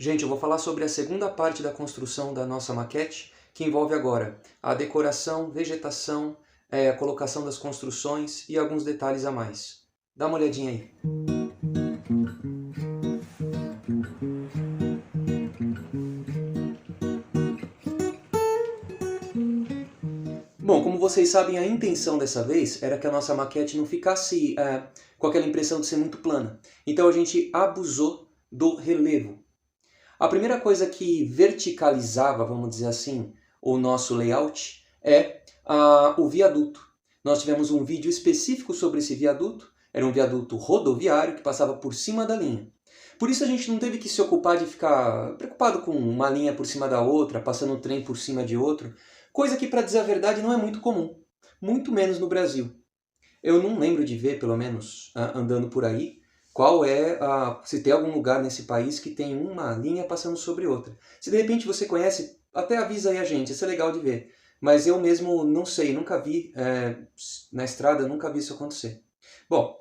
Gente, eu vou falar sobre a segunda parte da construção da nossa maquete, que envolve agora a decoração, vegetação, a colocação das construções e alguns detalhes a mais. Dá uma olhadinha aí. Bom, como vocês sabem, a intenção dessa vez era que a nossa maquete não ficasse com aquela impressão de ser muito plana. Então a gente abusou do relevo. A primeira coisa que verticalizava, vamos dizer assim, o nosso layout é o viaduto. Nós tivemos um vídeo específico sobre esse viaduto, era um viaduto rodoviário que passava por cima da linha. Por isso a gente não teve que se ocupar de ficar preocupado com uma linha por cima da outra, passando um trem por cima de outro, coisa que, para dizer a verdade, não é muito comum, muito menos no Brasil. Eu não lembro de ver, pelo menos, andando por aí, se tem algum lugar nesse país que tem uma linha passando sobre outra. Se de repente você conhece, até avisa aí a gente, isso é legal de ver. Mas eu mesmo não sei, nunca vi, na estrada, nunca vi isso acontecer. Bom,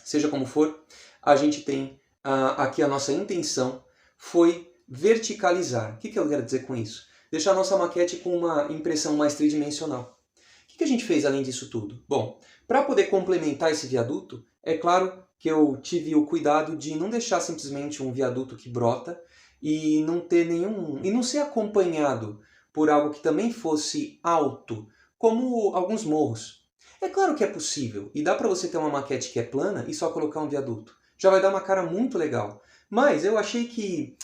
seja como for, a gente tem aqui a nossa intenção foi verticalizar. O que eu quero dizer com isso? Deixar a nossa maquete com uma impressão mais tridimensional. O que a gente fez além disso tudo? Bom, para poder complementar esse viaduto, é claro que eu tive o cuidado de não deixar simplesmente um viaduto que brota e não ser acompanhado por algo que também fosse alto, como alguns morros. É claro que é possível, e dá para você ter uma maquete que é plana e só colocar um viaduto. Já vai dar uma cara muito legal. Mas eu achei que,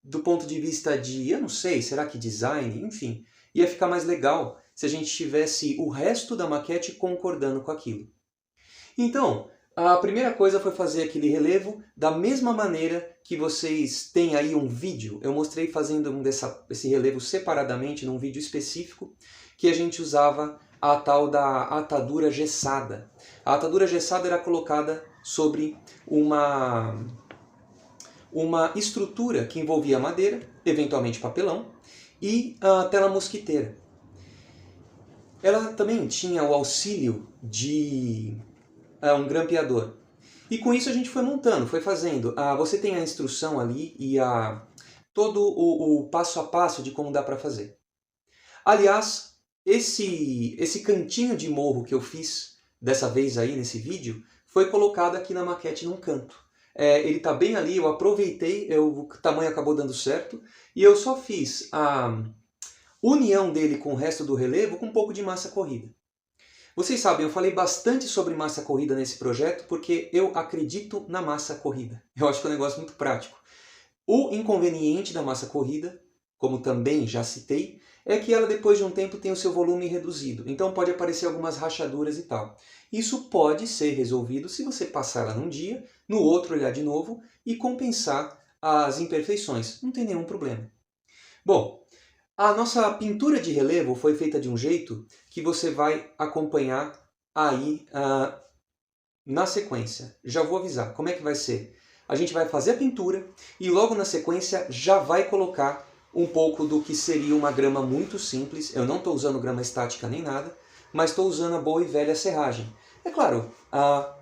do ponto de vista de, eu não sei, será que design? Enfim, ia ficar mais legal se a gente tivesse o resto da maquete concordando com aquilo. Então, a primeira coisa foi fazer aquele relevo da mesma maneira que vocês têm aí um vídeo. Eu mostrei fazendo esse relevo separadamente num vídeo específico que a gente usava a tal da atadura gessada. A atadura gessada era colocada sobre uma estrutura que envolvia madeira, eventualmente papelão, e a tela mosquiteira. Ela também tinha o auxílio de um grampeador. E com isso a gente foi montando, foi fazendo. Você tem a instrução ali e todo o passo a passo de como dá para fazer. Aliás, esse cantinho de morro que eu fiz dessa vez aí nesse vídeo foi colocado aqui na maquete num canto. Ele está bem ali, eu aproveitei, o tamanho acabou dando certo, e eu só fiz a união dele com o resto do relevo com um pouco de massa corrida. Vocês sabem, eu falei bastante sobre massa corrida nesse projeto porque eu acredito na massa corrida. Eu acho que é um negócio muito prático. O inconveniente da massa corrida, como também já citei, é que ela depois de um tempo tem o seu volume reduzido. Então pode aparecer algumas rachaduras e tal. Isso pode ser resolvido se você passar ela num dia, no outro olhar de novo e compensar as imperfeições. Não tem nenhum problema. Bom, a nossa pintura de relevo foi feita de um jeito que você vai acompanhar aí na sequência. Já vou avisar como é que vai ser. A gente vai fazer a pintura e logo na sequência já vai colocar um pouco do que seria uma grama muito simples. Eu não estou usando grama estática nem nada, mas estou usando a boa e velha serragem. É claro,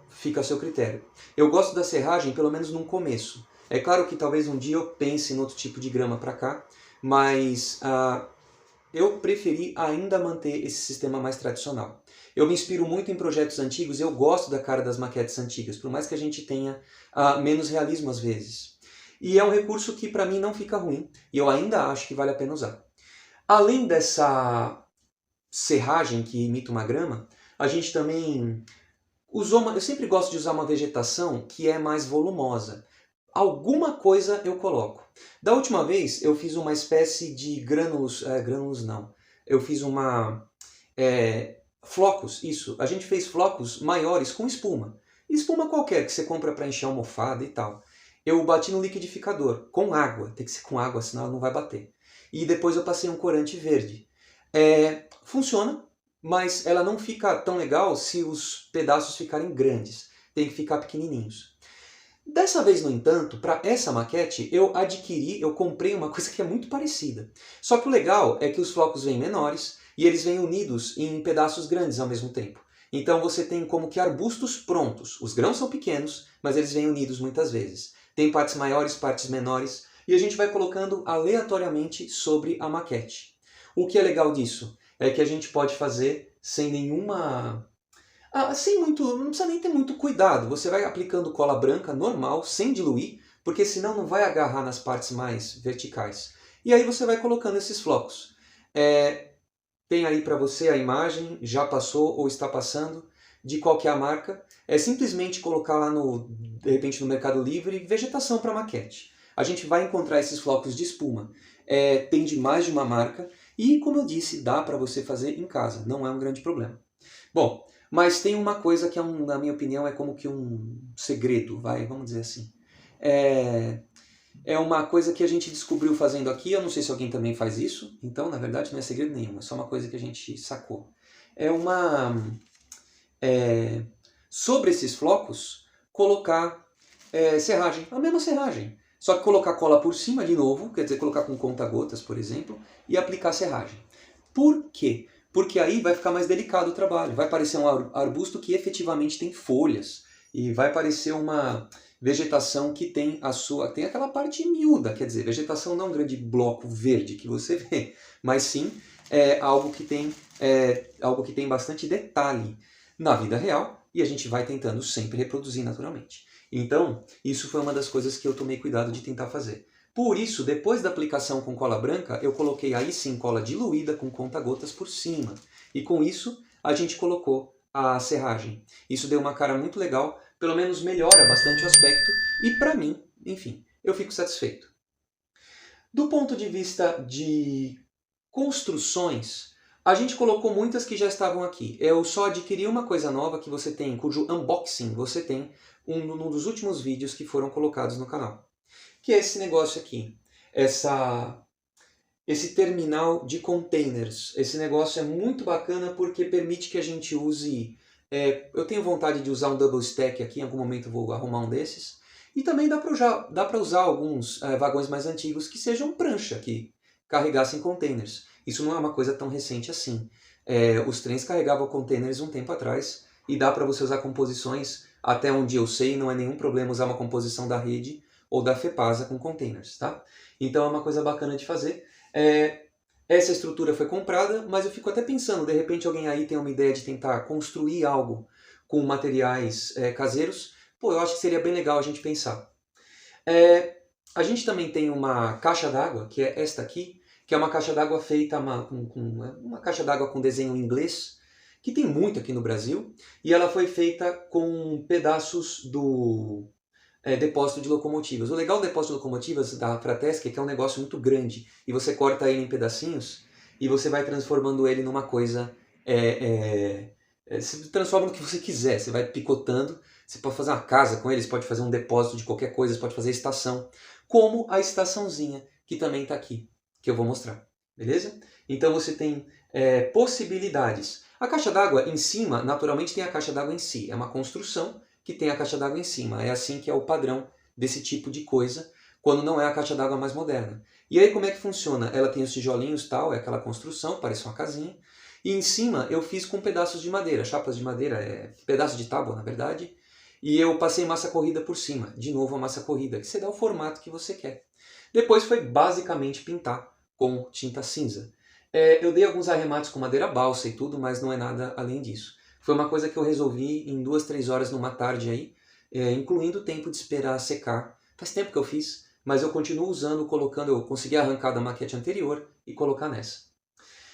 fica a seu critério. Eu gosto da serragem pelo menos no começo. É claro que talvez um dia eu pense em outro tipo de grama para cá, mas eu preferi ainda manter esse sistema mais tradicional. Eu me inspiro muito em projetos antigos e eu gosto da cara das maquetes antigas, por mais que a gente tenha menos realismo às vezes. E é um recurso que para mim não fica ruim, e eu ainda acho que vale a pena usar. Além dessa serragem que imita uma grama, a gente também usou eu sempre gosto de usar uma vegetação que é mais volumosa. Alguma coisa eu coloco. Da última vez eu fiz uma espécie de grânulos não. Eu fiz flocos, isso. A gente fez flocos maiores com espuma. Espuma qualquer que você compra para encher almofada e tal. Eu bati no liquidificador, com água. Tem que ser com água, senão ela não vai bater. E depois eu passei um corante verde. Funciona, mas ela não fica tão legal se os pedaços ficarem grandes. Tem que ficar pequenininhos. Dessa vez, no entanto, para essa maquete, eu comprei uma coisa que é muito parecida. Só que o legal é que os flocos vêm menores e eles vêm unidos em pedaços grandes ao mesmo tempo. Então você tem como que arbustos prontos. Os grãos são pequenos, mas eles vêm unidos muitas vezes. Tem partes maiores, partes menores. e a gente vai colocando aleatoriamente sobre a maquete. O que é legal disso é que a gente pode fazer sem nenhuma... não precisa nem ter muito cuidado. Você vai aplicando cola branca normal, sem diluir, porque senão não vai agarrar nas partes mais verticais. E aí você vai colocando esses flocos. Tem aí para você a imagem, já passou ou está passando, de qual que é a marca. É simplesmente colocar lá de repente no Mercado Livre, vegetação para maquete. A gente vai encontrar esses flocos de espuma. Tem de mais de uma marca e, como eu disse, dá para você fazer em casa, não é um grande problema. Bom, mas tem uma coisa que, na minha opinião, é como que um segredo, vamos dizer assim. É uma coisa que a gente descobriu fazendo aqui, eu não sei se alguém também faz isso, então, na verdade, não é segredo nenhum, é só uma coisa que a gente sacou. Sobre esses flocos, colocar serragem, a mesma serragem. Só que colocar cola por cima de novo, quer dizer, colocar com conta-gotas, por exemplo, e aplicar serragem. Por quê? Porque aí vai ficar mais delicado o trabalho. Vai parecer um arbusto que efetivamente tem folhas. E vai parecer uma vegetação que tem tem aquela parte miúda. Quer dizer, vegetação não é um grande bloco verde que você vê, mas sim algo que tem bastante detalhe na vida real. E a gente vai tentando sempre reproduzir naturalmente. Então, isso foi uma das coisas que eu tomei cuidado de tentar fazer. Por isso, depois da aplicação com cola branca, eu coloquei aí sim cola diluída com conta-gotas por cima. E com isso, a gente colocou a serragem. Isso deu uma cara muito legal, pelo menos melhora bastante o aspecto, e para mim, enfim, eu fico satisfeito. Do ponto de vista de construções, a gente colocou muitas que já estavam aqui. Eu só adquiri uma coisa nova que você tem, cujo unboxing você tem num dos últimos vídeos que foram colocados no canal. Que é esse negócio aqui, esse terminal de containers. Esse negócio é muito bacana porque permite que a gente use... eu tenho vontade de usar um double stack aqui, em algum momento eu vou arrumar um desses. E também dá para usar alguns vagões mais antigos que sejam prancha, que carregassem containers. Isso não é uma coisa tão recente assim. Os trens carregavam containers um tempo atrás e dá para você usar composições, até onde eu sei, não é nenhum problema usar uma composição da rede ou da FEPASA com containers, tá? Então é uma coisa bacana de fazer. Essa estrutura foi comprada, mas eu fico até pensando, de repente alguém aí tem uma ideia de tentar construir algo com materiais caseiros. Pô, eu acho que seria bem legal a gente pensar. A gente também tem uma caixa d'água, que é esta aqui, que é uma caixa d'água feita uma caixa d'água com desenho em inglês, que tem muito aqui no Brasil, e ela foi feita com pedaços do depósito de locomotivas. O legal do depósito de locomotivas da Fratesc é que é um negócio muito grande, e você corta ele em pedacinhos, e você vai transformando ele numa coisa... se transforma no que você quiser, você vai picotando, você pode fazer uma casa com ele, você pode fazer um depósito de qualquer coisa, você pode fazer estação, como a estaçãozinha, que também está aqui, que eu vou mostrar, beleza? Então você tem possibilidades. A caixa d'água em cima, naturalmente tem a caixa d'água em si, é uma construção que tem a caixa d'água em cima, é assim que é o padrão desse tipo de coisa, quando não é a caixa d'água mais moderna. E aí como é que funciona? Ela tem os tijolinhos tal, é aquela construção, parece uma casinha, e em cima eu fiz com pedaços de madeira, chapas de madeira, pedaço de tábua na verdade, e eu passei massa corrida por cima, de novo a massa corrida, que você dá o formato que você quer. Depois foi basicamente pintar com tinta cinza. Eu dei alguns arremates com madeira balsa e tudo, mas não é nada além disso. Foi uma coisa que eu resolvi em 2, 3 horas numa tarde aí, incluindo o tempo de esperar secar. Faz tempo que eu fiz, mas eu continuo usando, colocando, eu consegui arrancar da maquete anterior e colocar nessa.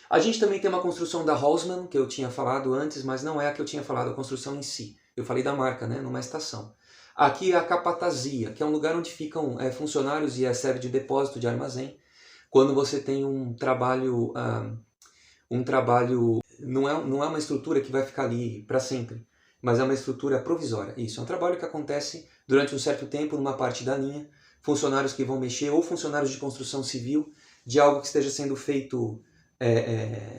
A gente também tem uma construção da Haussmann, que eu tinha falado antes, mas não é a que eu tinha falado, a construção em si. Eu falei da marca, né, numa estação. Aqui é a capatazia, que é um lugar onde ficam funcionários e serve de depósito de armazém. Quando você tem um trabalho não é uma estrutura que vai ficar ali para sempre, mas é uma estrutura provisória. Isso é um trabalho que acontece durante um certo tempo numa parte da linha, funcionários que vão mexer, ou funcionários de construção civil, de algo que esteja sendo feito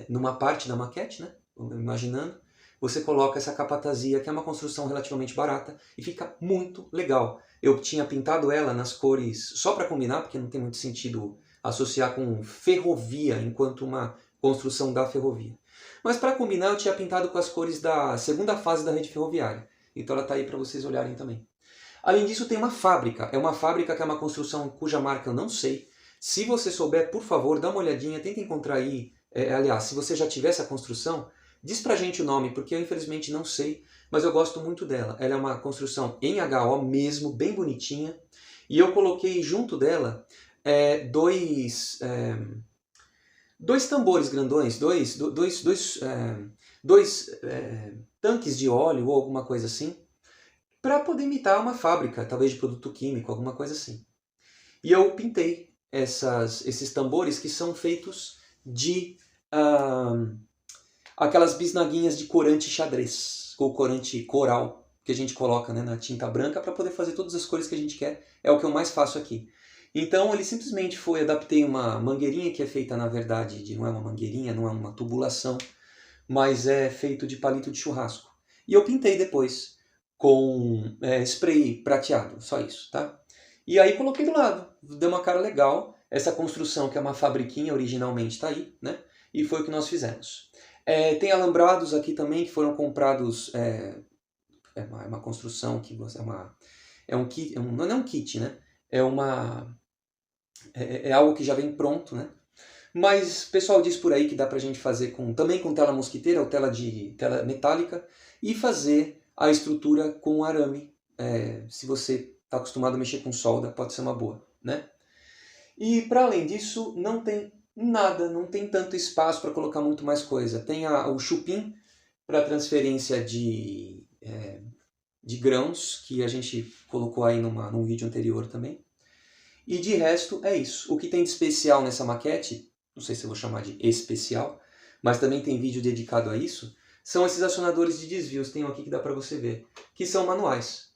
numa parte da maquete, né? Imaginando, você coloca essa capatazia, que é uma construção relativamente barata, e fica muito legal. Eu tinha pintado ela nas cores, só para combinar, porque não tem muito sentido associar com ferrovia, enquanto uma construção da ferrovia. Mas para combinar, eu tinha pintado com as cores da segunda fase da rede ferroviária. Então ela está aí para vocês olharem também. Além disso, tem uma fábrica. É uma fábrica que é uma construção cuja marca eu não sei. Se você souber, por favor, dá uma olhadinha, tenta encontrar aí. Aliás, se você já tiver essa construção, diz pra gente o nome, porque eu infelizmente não sei, mas eu gosto muito dela. Ela é uma construção em HO mesmo, bem bonitinha. E eu coloquei junto dela dois tambores grandões, dois tanques de óleo ou alguma coisa assim, para poder imitar uma fábrica, talvez de produto químico, alguma coisa assim. E eu pintei esses tambores que são feitos de aquelas bisnaguinhas de corante xadrez, ou corante coral, que a gente coloca, né, na tinta branca para poder fazer todas as cores que a gente quer. É o que eu mais faço aqui. Então ele simplesmente adaptei uma mangueirinha que é feita, na verdade, não é uma mangueirinha, não é uma tubulação, mas é feito de palito de churrasco. E eu pintei depois com spray prateado, só isso, tá? E aí coloquei do lado, deu uma cara legal. Essa construção, que é uma fabriquinha, originalmente está aí, né? E foi o que nós fizemos. Tem alambrados aqui também que foram comprados. É uma construção que você. É um kit, não é um kit, né? É algo que já vem pronto, né? Mas o pessoal diz por aí que dá pra gente fazer também com tela mosquiteira ou tela metálica e fazer a estrutura com arame. Se você está acostumado a mexer com solda, pode ser uma boa, né? E para além disso, não tem nada, não tem tanto espaço para colocar muito mais coisa. Tem o chupim para transferência de grãos, que a gente colocou aí num vídeo anterior também. E de resto é isso. O que tem de especial nessa maquete, não sei se eu vou chamar de especial, mas também tem vídeo dedicado a isso, são esses acionadores de desvios. Tem um aqui que dá para você ver, que são manuais.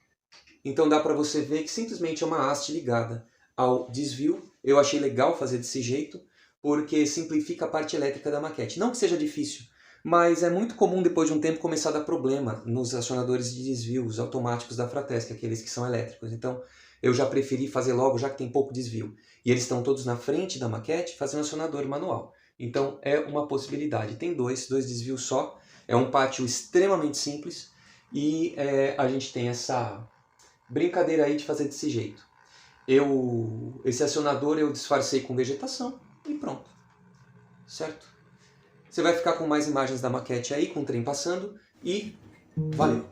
Então dá para você ver que simplesmente é uma haste ligada ao desvio. Eu achei legal fazer desse jeito, porque simplifica a parte elétrica da maquete. Não que seja difícil, mas é muito comum depois de um tempo começar a dar problema nos acionadores de desvios automáticos da Fratesc, aqueles que são elétricos. Então eu já preferi fazer logo, já que tem pouco desvio. E eles estão todos na frente da maquete, fazer um acionador manual. Então é uma possibilidade. Tem dois desvios só. É um pátio extremamente simples e a gente tem essa brincadeira aí de fazer desse jeito. Esse acionador eu disfarcei com vegetação e pronto. Certo? Você vai ficar com mais imagens da maquete aí, com o trem passando e valeu!